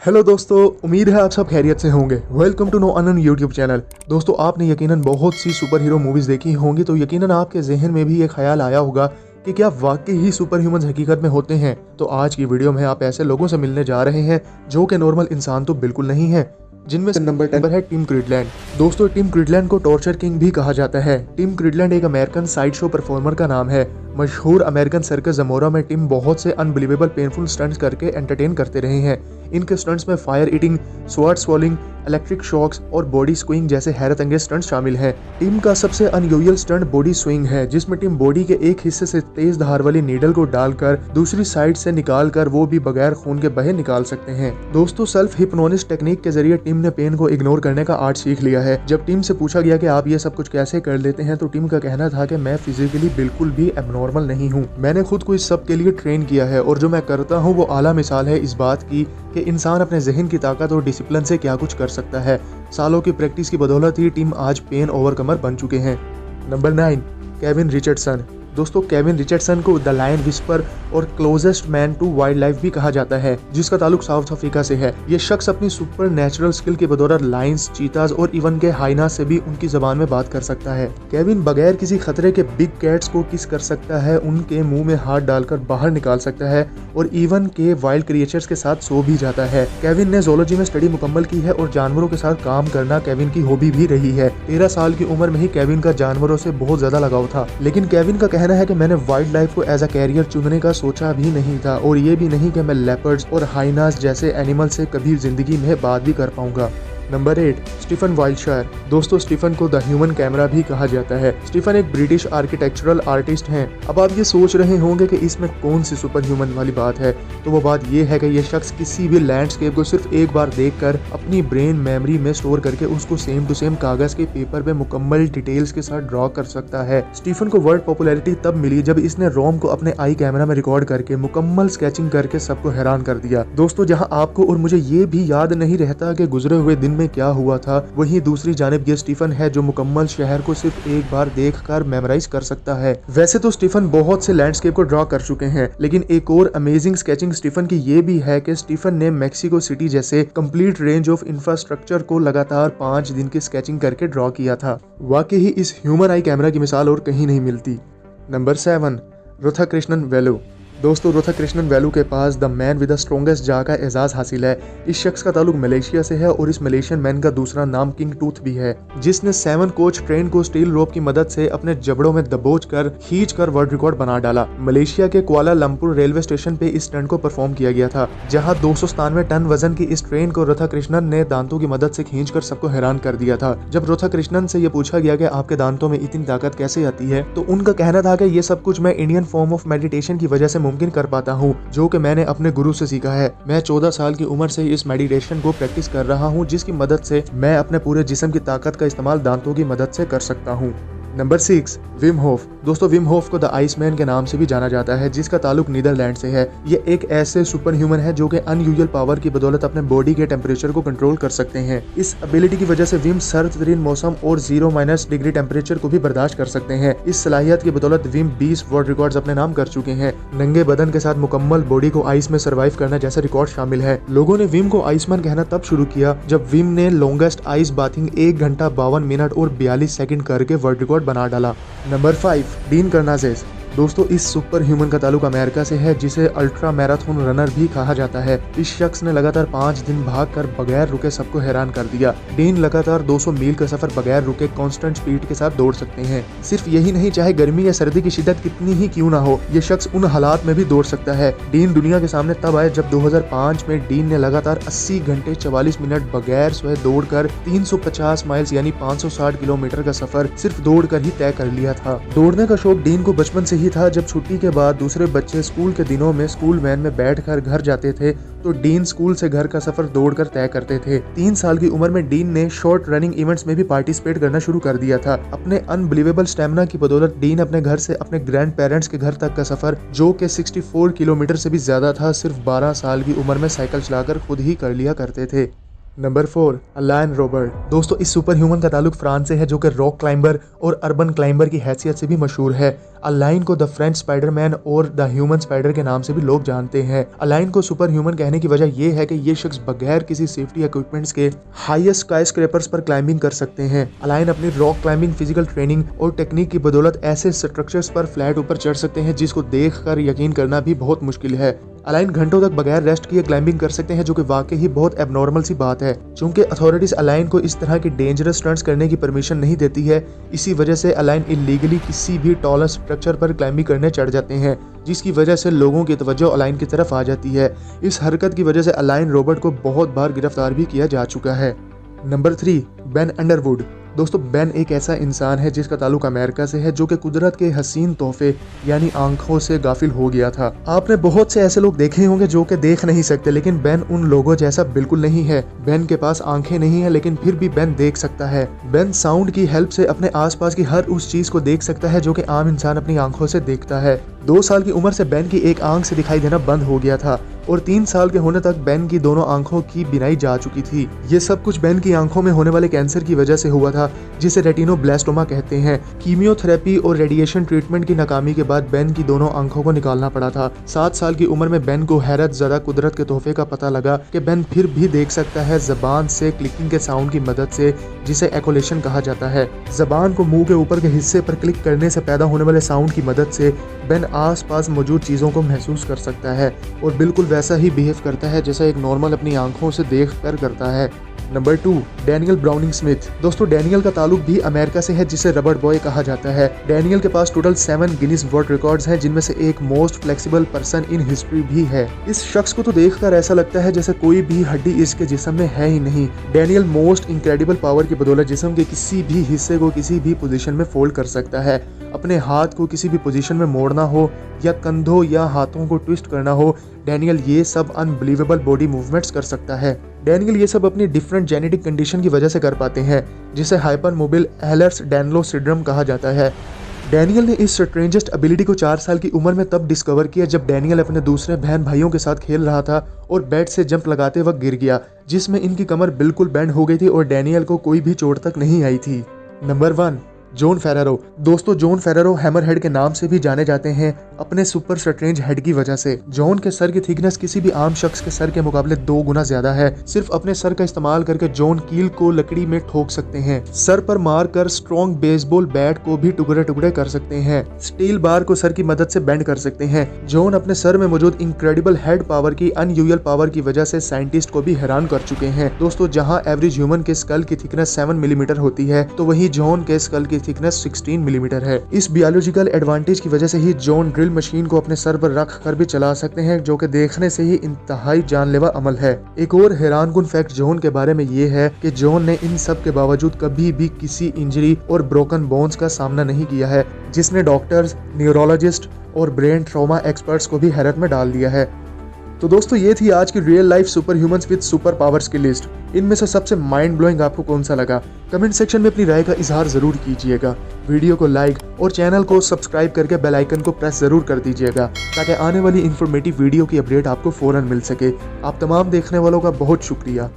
Hello दोस्तों, उम्मीद है आप सब खैरियत से होंगे। वेलकम टू नो अनन यूट्यूब चैनल। दोस्तों, आपने यकीनन बहुत सी सुपर हीरो मूवीज़ देखी होंगी, तो यकीनन आपके जहन में भी ये ख्याल आया होगा कि क्या वाकई ही सुपर ह्यूमन हकीकत में होते हैं। तो आज की वीडियो में आप ऐसे लोगों से मिलने जा रहे हैं जो कि नॉर्मल इंसान तो बिल्कुल नहीं है, जिनमें से नंबर 10 पर है टिम क्रीडलैंड। दोस्तों, टिम क्रीडलैंड को टॉर्चर किंग भी कहा जाता है। टिम क्रीडलैंड एक अमेरिकन साइड शो परफॉर्मर का नाम है। मशहूर अमेरिकन सर्कस जमोरा में टिम बहुत से अनबिलीवेबल पेनफुल स्टंट्स करके एंटरटेन करते रहे हैं। इनके स्टंट्स में fire eating, sword swallowing, electric shocks और बॉडी स्विंग जैसे हैरत अंगेज स्टंट्स शामिल हैं। टिम का सबसे अनयूजुअल स्टंट बॉडी स्विंग है, जिसमें टिम बॉडी के एक हिस्से से तेज धार वाली नीडल को डालकर दूसरी साइड से निकालकर वो भी बगैर खून के बहे निकाल सकते हैं। दोस्तों, सेल्फ हिप्नोसिस टेक्निक के जरिए टिम ने पेन को इग्नोर करने का आर्ट सीख लिया है। जब टिम से पूछा गया कि आप ये सब कुछ कैसे कर लेते हैं, तो टिम का कहना था कि मैं फिजिकली बिल्कुल भी एबनॉर्मल नहीं हूँ। मैंने खुद को इस सब के लिए ट्रेन किया है और जो मैं करता हूँ वो आला मिसाल है इस बात की कि इंसान अपने जहन की ताकत और डिसिप्लिन से क्या कुछ कर सकता है। सालों की प्रैक्टिस की बदौलत ही टिम आज पेन ओवरकमर बन चुके हैं। Number 9, Kevin Richardson. दोस्तों, केविन रिचर्डसन को द लायन विस्पर और closest man to wild life भी कहा जाता है, जिसका ताल्लुक साउथ अफ्रीका से है। ये शख्स अपनी सुपर नेचुरल स्किल की बदौलत लायंस, चीताज और इवन के हाइना से भी उनकी जबान में बात कर सकता है। केविन बगैर किसी खतरे के बिग कैट्स को किस कर सकता है, उनके मुंह में हाथ डालकर बाहर निकाल सकता है और इवन के वाइल्ड क्रिएचर्स के साथ सो भी जाता है। केविन ने ज़ूलॉजी में स्टडी मुकम्मल की है और जानवरों के साथ काम करना केविन की हॉबी भी रही है। 13 साल की उम्र में ही केविन का जानवरों से बहुत ज्यादा लगाव था, लेकिन केविन का कहना है कि मैंने वाइल्ड लाइफ को एज अ कैरियर चुनने का सोचा भी नहीं था और ये भी नहीं कि मैं लेपर्ड्स और हाइनास जैसे एनिमल से कभी जिंदगी में बात भी कर पाऊंगा। Number 8, Stephen Wiltshire. दोस्तों, स्टीफन को द ह्यूमन कैमरा भी कहा जाता है। स्टीफन एक ब्रिटिश आर्किटेक्चरल आर्टिस्ट हैं। अब आप ये सोच रहे होंगे कि इसमें कौन सी सुपर ह्यूमन वाली बात है, तो वो बात ये है कि ये शख्स किसी भी लैंडस्केप को सिर्फ एक बार देखकर अपनी ब्रेन मेमोरी में स्टोर करके उसको सेम टू सेम कागज के पेपर पे मुकम्मल डिटेल्स के साथ ड्रॉ कर सकता है। स्टीफन को वर्ल्ड पॉपुलैरिटी तब मिली जब इसने रोम को अपने आई कैमरा में रिकॉर्ड करके मुकम्मल स्केचिंग करके सबको हैरान कर दिया। दोस्तों, जहाँ आपको और मुझे ये भी याद नहीं रहता कि गुजरे हुए दिन में क्या हुआ था, वहीं दूसरी जानिब ये स्टीफन है जो मुकम्मल शहर को सिर्फ एक बार देखकर मेमोराइज कर सकता है। वैसे तो स्टीफन बहुत से लैंडस्केप को ड्रॉ कर चुके हैं, लेकिन एक और अमेजिंग स्केचिंग स्टीफन की ये भी है कि स्टीफन ने मेक्सिको सिटी जैसे कंप्लीट रेंज ऑफ इंफ्रास्ट्रक्चर को लगातार 5 दिन की स्केचिंग करके ड्रॉ किया था। वाकई ही इस ह्यूमन आई कैमरा की मिसाल और कहीं नहीं मिलती। नंबर 7, राधाकृष्णन वेलु। दोस्तों, राधाकृष्णन वेलु के पास the man with the strongest jaw का एजाज हासिल है। इस शख्स का ताल्लुक मलेशिया से है और इस मलेशियन मैन का दूसरा नाम किंग टूथ भी है, जिसने 7 कोच ट्रेन को स्टील रोप की मदद से अपने जबड़ों में दबोच कर खींच कर वर्ल्ड रिकॉर्ड बना डाला। मलेशिया के कुआलालंपुर रेलवे स्टेशन पे इस स्टंट को परफॉर्म किया गया था, जहाँ 297 टन वजन की इस ट्रेन को राधाकृष्णन ने दांतों की मदद से खींच कर सबको हैरान कर दिया था। जब राधाकृष्णन से ये पूछा गया कि आपके दांतों में इतनी ताकत कैसे आती है, तो उनका कहना था कि ये सब कुछ मैं इंडियन फॉर्म ऑफ मेडिटेशन की वजह से मुमकिन कर पाता हूँ, जो कि मैंने अपने गुरु से सीखा है। मैं 14 साल की उम्र से इस मेडिटेशन को प्रैक्टिस कर रहा हूँ, जिसकी मदद से मैं अपने पूरे जिस्म की ताकत का इस्तेमाल दांतों की मदद से कर सकता हूँ। Number 6, Vim Hoff. दोस्तों, विम होफ को द आइसमैन के नाम से भी जाना जाता है, जिसका ताल्लुक नीदरलैंड से है। ये एक ऐसे सुपर ह्यूमन है जो कि अनयूजुअल पावर की बदौलत अपने बॉडी के टेम्परेचर को कंट्रोल कर सकते हैं। इस एबिलिटी की वजह से विम सर्द तरीन मौसम और 0- डिग्री टेम्परेचर को भी बर्दाश्त कर सकते हैं। इस सलाहियत की बदौलत विम 20 वर्ल्ड रिकॉर्ड्स अपने नाम कर चुके हैं। नंगे बदन के साथ मुकम्मल बॉडी को आइस में सर्वाइव करना जैसा रिकॉर्ड शामिल है। लोगों ने विम को आइसमैन कहना तब शुरू किया जब विम ने लॉन्गेस्ट आइस बाथिंग 1 घंटा 52 मिनट और 42 सेकंड करके वर्ल्ड रिकॉर्ड बना डाला। Number 5, Dean Karnazes. दोस्तों, इस सुपर ह्यूमन का ताल्लुक अमेरिका से है, जिसे अल्ट्रा मैराथन रनर भी कहा जाता है। इस शख्स ने लगातार 5 दिन भागकर बगैर रुके सबको हैरान कर दिया। डीन लगातार 200 मील का सफर बगैर रुके कांस्टेंट स्पीड के साथ दौड़ सकते हैं। सिर्फ यही नहीं, चाहे गर्मी या सर्दी की शिद्दत कितनी ही क्यों ना हो, ये शख्स उन हालात में भी दौड़ सकता है। डीन दुनिया के सामने तब आए जब 2005 में डीन ने लगातार 80 घंटे 44 मिनट बगैर सोए दौड़कर 350 माइल्स यानी 560 किलोमीटर का सफर सिर्फ दौड़कर ही तय कर लिया था। दौड़ने का शौक डीन को बचपन से ही था। जब छुट्टी के बाद दूसरे बच्चे स्कूल के दिनों में स्कूल वैन में बैठकर घर जाते थे, तो डीन स्कूल से घर का सफर दौड़कर तय करते थे। 3 साल की उम्र में डीन ने शॉर्ट रनिंग इवेंट्स में भी पार्टिसिपेट करना शुरू कर दिया था। अपने अनबिलीवेबल स्टेमिना की बदौलत डीन अपने घर से अपने ग्रैंड पेरेंट्स के घर तक का सफर, जो कि 64 किलोमीटर से भी ज्यादा था, सिर्फ 12 साल की उम्र में साइकिल चलाकर खुद ही कर लिया करते थे। नंबर 4, अलान रॉबर्ट। दोस्तों, इस सुपर ह्यूमन का ताल्लुक फ्रांस से है, जो कि रॉक क्लाइंबर और अर्बन क्लाइंबर की हैसियत से भी मशहूर है। अलाइन को द फ्रेंच स्पाइडरमैन और द ह्यूमन स्पाइडर के नाम से भी लोग जानते हैं। अलाइन को सुपर ह्यूमन कहने की वजह यह है कि ये शख्स बगैर किसी सेफ्टी इक्विपमेंट्स के हाईएस्ट स्काईस्क्रैपर्स पर क्लाइंबिंग कर सकते हैं। अलाइन अपनी रॉक क्लाइंबिंग, फिजिकल ट्रेनिंग और टेक्निक की बदौलत ऐसे स्ट्रक्चर्स पर फ्लैट ऊपर चढ़ सकते हैं जिसको देखकर यकीन करना भी बहुत मुश्किल है। अलाइन घंटों तक बगैर रेस्ट किए क्लाइंबिंग कर सकते हैं, जो कि वाकई ही बहुत एबनॉर्मल सी बात है। चूंकि अथॉरिटीज अलाइन को इस तरह की डेंजरस स्टंट्स करने की परमिशन नहीं देती है, इसी वजह से अलाइन इलीगली किसी भी टॉलर स्ट्रक्चर पर क्लाइंबिंग करने चढ़ जाते हैं, जिसकी वजह से लोगों की तवज्जो अलाइन की तरफ आ जाती है। इस हरकत की वजह से अलाइन रॉबर्ट को बहुत बार गिरफ्तार भी किया जा चुका है। Number 3, Ben Underwood. दोस्तों, बेन एक ऐसा इंसान है जिसका ताल्लुक अमेरिका से है, जो कि कुदरत के हसीन तोहफे यानी आंखों से गाफिल हो गया था। आपने बहुत से ऐसे लोग देखे होंगे जो कि देख नहीं सकते, लेकिन बेन उन लोगों जैसा बिल्कुल नहीं है। बेन के पास आंखें नहीं है, लेकिन फिर भी बेन देख सकता है। बेन साउंड की हेल्प से अपने आसपास की हर उस चीज को देख सकता है जो कि आम इंसान अपनी आंखों से देखता है। 2 साल की उम्र से बेन की एक आंख से दिखाई देना बंद हो गया था और 3 साल के होने तक बेन की दोनों आंखों की बिनाई जा चुकी थी। ये सब कुछ बेन की आंखों में होने वाले कैंसर की वजह से हुआ था, जिसे रेटिनोब्लास्टोमा कहते हैं। कीमियोथेरेपी और रेडिएशन ट्रीटमेंट की नाकामी के बाद बेन की दोनों आंखों को निकालना पड़ा था। 7 साल की उम्र में बेन को हैरत ज़दा कुदरत के तोहफे का पता लगा कि बेन फिर भी देख सकता है जबान से क्लिकिंग के साउंड की मदद से, जिसे एकोलेशन कहा जाता है। जबान को मुंह के ऊपर के हिस्से पर क्लिक करने से पैदा होने वाले साउंड की मदद से बेन आसपास मौजूद चीज़ों को महसूस कर सकता है और बिल्कुल वैसा ही बिहेव करता है जैसा एक नॉर्मल अपनी आंखों से देख कर करता है। Number 2, Daniel browning Smith. दोस्तों, डैनियल का ताल्लुक भी अमेरिका से है, जिसे रबड़ बॉय कहा जाता है। डैनियल के पास टोटल 7 गिनीज वर्ल्ड रिकॉर्ड्स हैं, जिनमें से एक most flexible person in history भी है। इस शख्स को तो देखकर ऐसा लगता है जैसे कोई भी हड्डी इसके जिस्म में है ही नहीं। डैनियल मोस्ट इनक्रेडिबल पावर की बदौलत जिस्म के किसी भी हिस्से को किसी भी पोजीशन में फोल्ड कर सकता है। अपने हाथ को किसी भी पोजीशन में मोड़ना हो या कंधों या हाथों को ट्विस्ट करना हो, डैनियल ये सब अनबिलीवेबल बॉडी मूवमेंट्स कर सकता है। डैनियल ये सब अपनी डिफरेंट जेनेटिक कंडीशन की वजह से कर पाते हैं, जिसे हाइपरमोबाइल एह्लर्स-डानलोस सिंड्रोम कहा जाता है। डैनियल ने इस स्ट्रेंजेस्ट एबिलिटी को 4 साल की उम्र में तब डिस्कवर किया जब डैनियल अपने दूसरे बहन भाइयों के साथ खेल रहा था और बेड से जंप लगाते वक्त गिर गया, जिसमें इनकी कमर बिल्कुल बेंड हो गई थी और डैनियल को कोई भी चोट तक नहीं आई थी। Number 1, John Ferrero. दोस्तों, जॉन फेरेरो हैमरहेड के नाम से भी जाने जाते हैं अपने सुपर स्ट्रेंज हेड की वजह से। जॉन के सर की थिकनेस किसी भी आम शख्स के सर के मुकाबले 2 गुना ज्यादा है। सिर्फ अपने सर का इस्तेमाल करके जॉन कील को लकड़ी में ठोक सकते हैं। सर पर मार कर स्ट्रॉन्ग बेसबॉल बैट को भी टुकड़े टुकड़े कर सकते हैं। स्टील बार को सर की मदद से बेंड कर सकते हैं। जॉन अपने सर में मौजूद इनक्रेडिबल हेड पावर की अनयूजुअल पावर की वजह से साइंटिस्ट को भी हैरान कर चुके हैं। दोस्तों, जहां एवरेज ह्यूमन के स्कल की थिकनेस 7 मिलीमीटर होती है, तो वही जॉन के स्कल की थिकनेस 16 मिलीमीटर है। इस बायोलॉजिकल एडवांटेज की वजह से ही जॉन ड्रिल मशीन को अपने सर पर रख कर भी चला सकते हैं, जो कि देखने से ही इंतहाई जानलेवा अमल है। एक और हैरानकुन फैक्ट जॉन के बारे में ये है कि जॉन ने इन सब के बावजूद कभी भी किसी इंजरी और ब्रोकन बोन्स का सामना नहीं किया है, जिसने डॉक्टर्स, न्यूरोलॉजिस्ट और ब्रेन ट्रॉमा एक्सपर्ट्स को भी हैरत में डाल दिया है। तो दोस्तों, ये थी आज की real life super humans with super powers की लिस्ट। इनमें से सबसे माइंड ब्लोइंग आपको कौन सा लगा? कमेंट सेक्शन में अपनी राय का इजहार जरूर कीजिएगा। वीडियो को लाइक और चैनल को सब्सक्राइब करके बेल आइकन को प्रेस जरूर कर दीजिएगा, ताकि आने वाली इंफॉर्मेटिव वीडियो की अपडेट आपको फौरन मिल सके। आप तमाम देखने वालों का बहुत शुक्रिया।